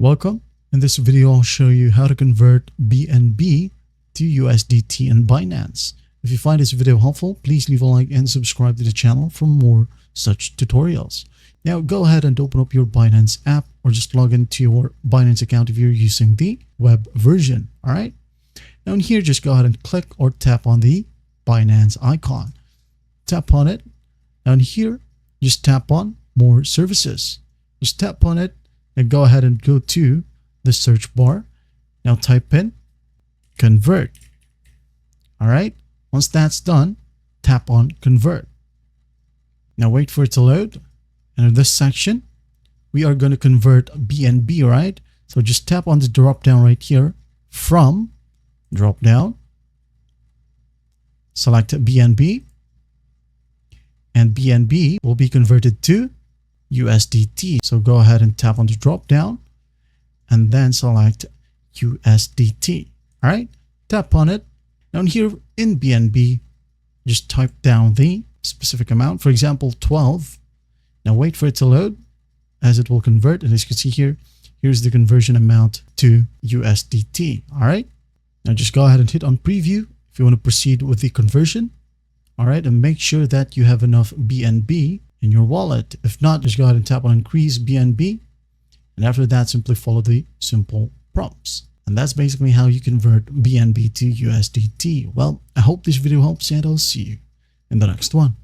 Welcome. In this video, I'll show you how to convert BNB to USDT in Binance. If you find this video helpful, please leave a like and subscribe to the channel for more such tutorials. Now go ahead and open up your Binance app or just log into your Binance account if you're using the web version. All right. Now in here, just go ahead and click or tap on the Binance icon. Tap on it. Now in here, just tap on more services. Just tap on it and go ahead and go to the search bar. Now type in convert. All right. Once that's done, tap on convert. Now wait for it to load. And in this section, we are going to convert BNB, right? So just tap on the drop down right here from drop down. Select BNB. And BNB will be converted to USDT. So go ahead and tap on the drop down and then select USDT. All right. Tap on it. Now here in BNB, just type down the specific amount. For example, 12. Now wait for it to load as it will convert. And as you can see here, here's the conversion amount to USDT. All right. Now just go ahead and hit on preview if you want to proceed with the conversion. All right. And make sure that you have enough BNB in your wallet. If not, just go ahead and tap on increase BNB. And after that, simply follow the simple prompts. And that's basically how you convert BNB to USDT. Well, I hope this video helps and I'll see you in the next one.